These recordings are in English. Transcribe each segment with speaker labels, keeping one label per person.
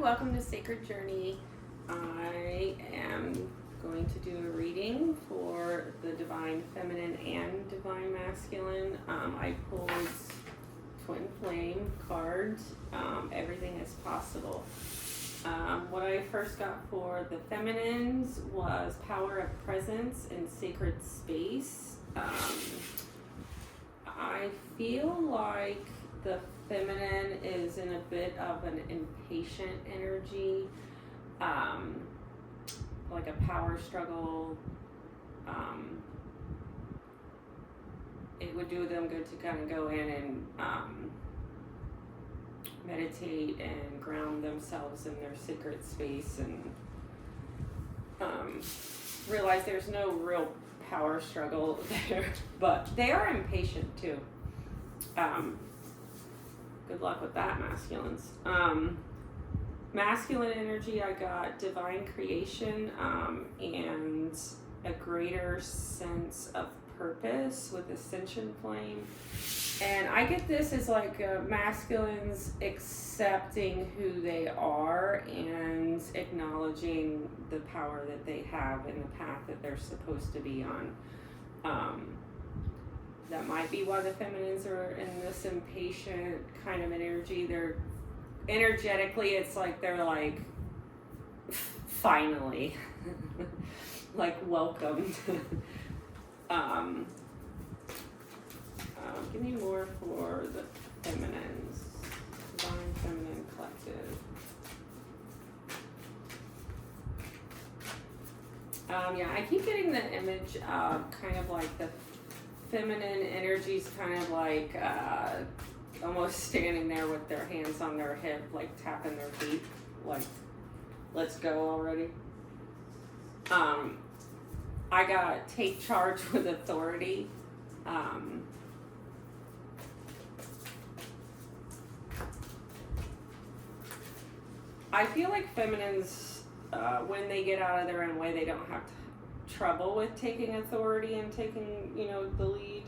Speaker 1: welcome to Sacred Journey. I am going to do a reading for the Divine Feminine and Divine Masculine. I pulled Twin Flame cards. Everything is possible. What I first got for the feminines was Power of Presence in Sacred Space. I feel like the feminine is in a bit of an impatient energy, like a power struggle. It would do them good to kind of go in and meditate and ground themselves in their sacred space and realize there's no real power struggle there, but they are impatient too. Good luck with that, masculines. Masculine energy, I got divine creation and a greater sense of purpose with ascension flame. And I get this as like masculines accepting who they are and acknowledging the power that they have in the path that they're supposed to be on. That might be why the feminines are in this impatient kind of an energy. They're energetically, it's like they're like, finally, like welcomed. Give me more for the feminines. Divine Feminine Collective. Yeah, I keep getting the image of kind of like the feminine energies kind of like almost standing there with their hands on their hip, like tapping their feet, like, let's go already. I got take charge with authority. I feel like feminines, when they get out of their own way, they don't have trouble with taking authority and taking, the lead.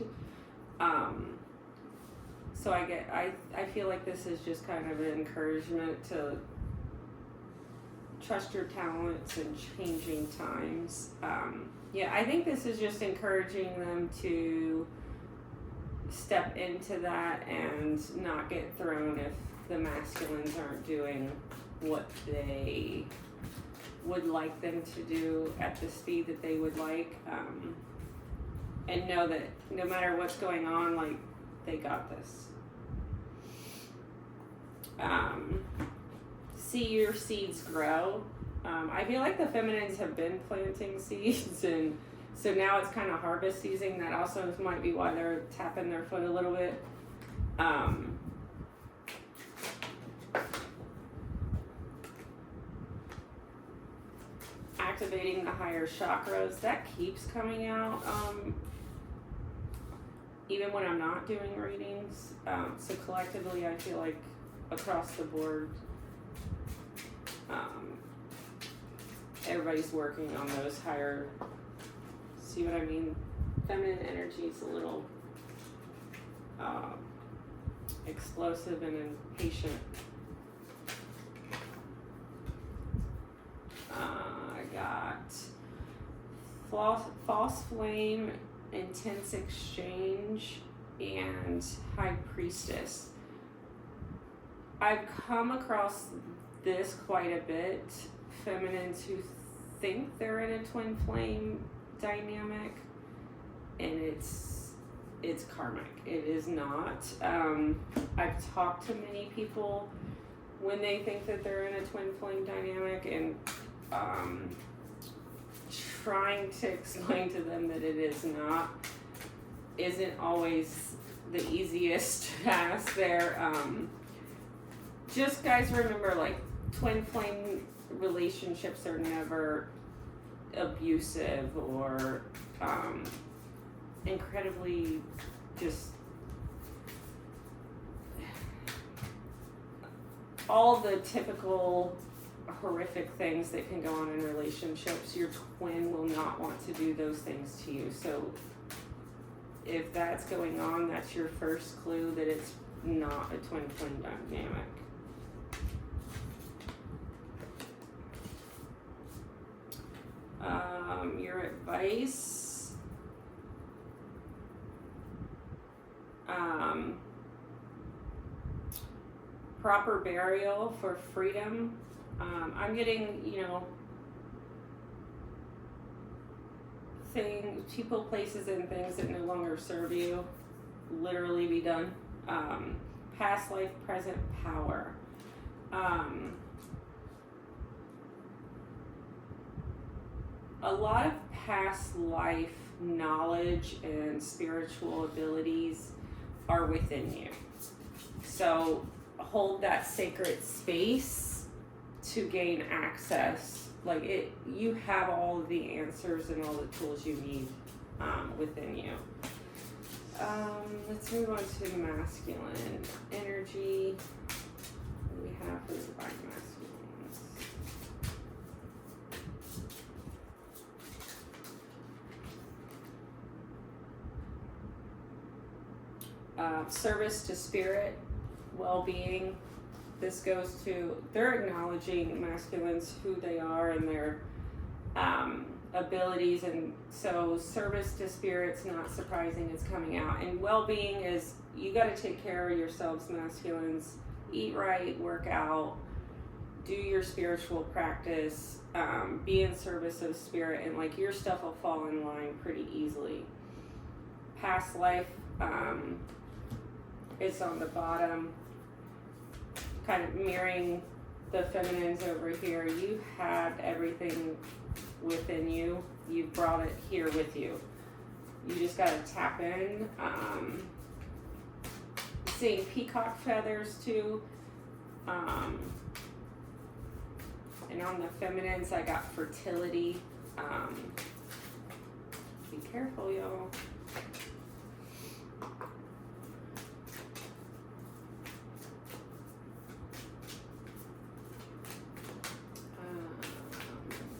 Speaker 1: So I feel like this is just kind of an encouragement to trust your talents in changing times. Yeah, I think this is just encouraging them to step into that and not get thrown if the masculines aren't doing what they would like them to do at the speed that they would like, and know that no matter what's going on, like, they got this. See your seeds grow. I feel like the feminines have been planting seeds, and so now it's kind of harvest season. That also might be why they're tapping their foot a little bit. Activating the higher chakras, that keeps coming out even when I'm not doing readings. So collectively, I feel like across the board, everybody's working on those higher, see what I mean? Feminine energy is a little explosive and impatient. I got false flame, intense exchange, and high priestess. I've come across this quite a bit. Feminines who think they're in a twin flame dynamic, and it's karmic. It is not. I've talked to many people when they think that they're in a twin flame dynamic, and trying to explain to them that it is not isn't always the easiest task there. Just guys, remember, like, twin flame relationships are never abusive or incredibly just all the typical horrific things that can go on in relationships. Your twin will not want to do those things to you. So if that's going on, that's your first clue that it's not a twin flame dynamic. advice. Proper burial for freedom. I'm getting, people, places, and things that no longer serve you literally be done. Past life, present power. A lot of past life knowledge and spiritual abilities are within you. So hold that sacred space to gain access. You have all of the answers and all the tools you need within you. Let's move on to masculine energy. What do we have for the divine masculines? Service to spirit, well-being. This goes to, they're acknowledging masculines, who they are and their abilities, and so service to spirit's not surprising, it's coming out. And well-being is, you got to take care of yourselves, masculines. Eat right, work out, do your spiritual practice, be in service of spirit, and your stuff will fall in line pretty easily. Past life is on the bottom, kind of mirroring the feminines over here. You have everything within you. You've brought it here with you. You just got to tap in. Seeing peacock feathers too. And on the feminines, I got fertility. Be careful, y'all.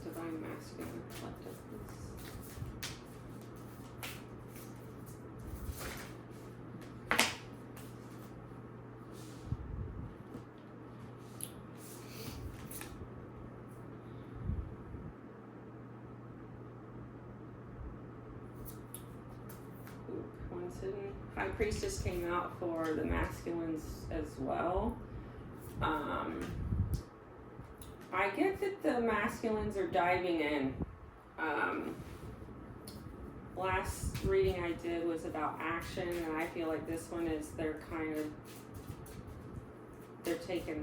Speaker 1: Divine masculine collective, one's hidden. High Priestess came out for the masculines as well. I get that the masculines are diving in. Last reading I did was about action, and I feel like this one is they're taking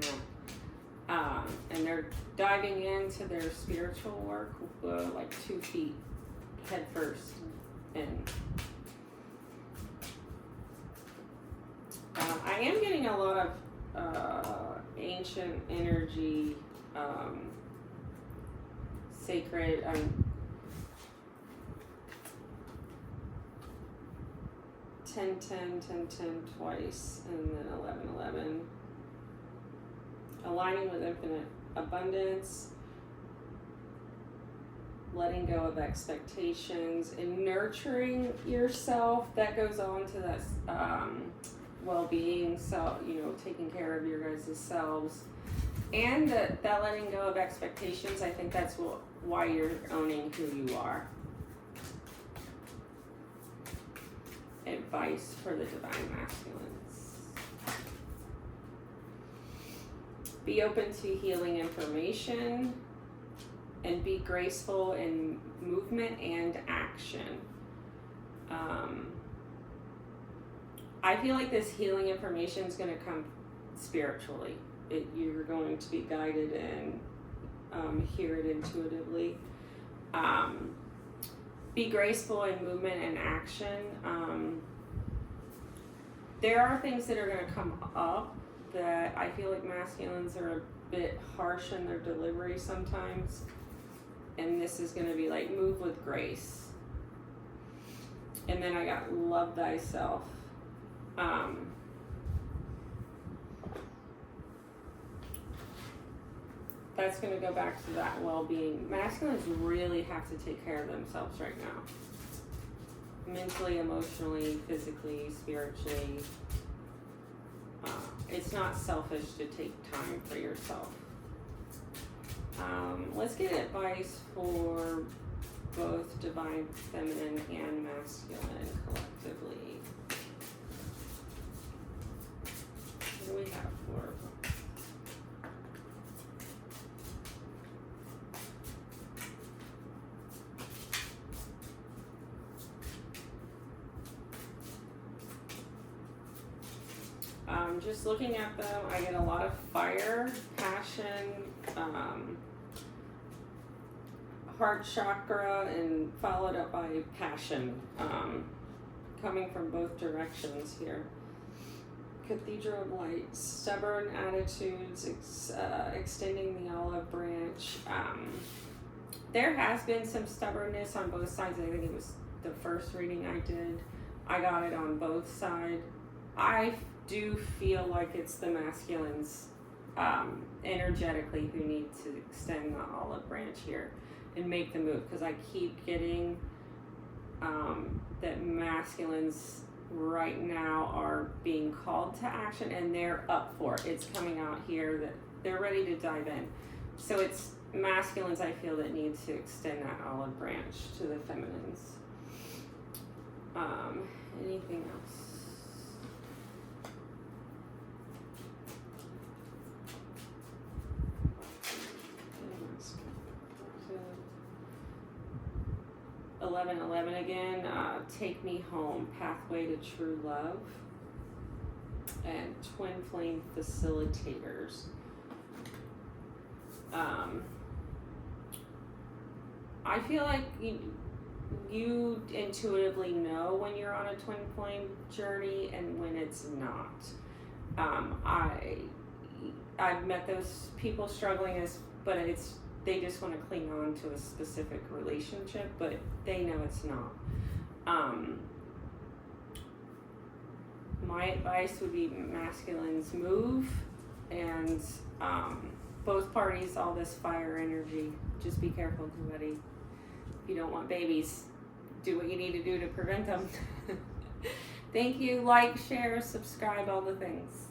Speaker 1: that. And they're diving into their spiritual work, 2 feet head first in. I am getting a lot of ancient energy, sacred, 10, 10, 10, 10 twice, and then 11, 11. Aligning with infinite abundance, letting go of expectations, and nurturing yourself. That goes on to that well-being, so taking care of your guys' selves, and that letting go of expectations. I think that's why you're owning who you are. Advice for the divine masculines: be open to healing information, and be graceful in movement and action. I feel like this healing information is going to come spiritually. You're going to be guided and hear it intuitively. Be graceful in movement and action. There are things that are going to come up that I feel like masculines are a bit harsh in their delivery sometimes. And this is going to be move with grace. And then I got love thyself. That's going to go back to that well-being. Masculines really have to take care of themselves right now. Mentally, emotionally, physically, spiritually. It's not selfish to take time for yourself. Let's get advice for both divine feminine and masculine collectively. What do we have for them? Just looking at them, I get a lot of fire, passion, heart chakra, and followed up by passion, coming from both directions here. Cathedral of Light, stubborn attitudes, extending the olive branch. There has been some stubbornness on both sides. I think it was the first reading I did. I got it on both sides. I do feel like it's the masculines energetically who need to extend the olive branch here and make the move, because I keep getting that masculines right now are being called to action and they're up for it. It's coming out here that they're ready to dive in. So it's masculines, I feel, that need to extend that olive branch to the feminines. Anything else? 11:11 again. Take me home. Pathway to true love. And twin flame facilitators. I feel like you intuitively know when you're on a twin flame journey and when it's not. I've met those people struggling but they just want to cling on to a specific relationship, but they know it's not. My advice would be masculines move, and both parties, all this fire energy, just be careful, everybody. If you don't want babies, do what you need to do to prevent them. Thank you. Like, share, subscribe, all the things.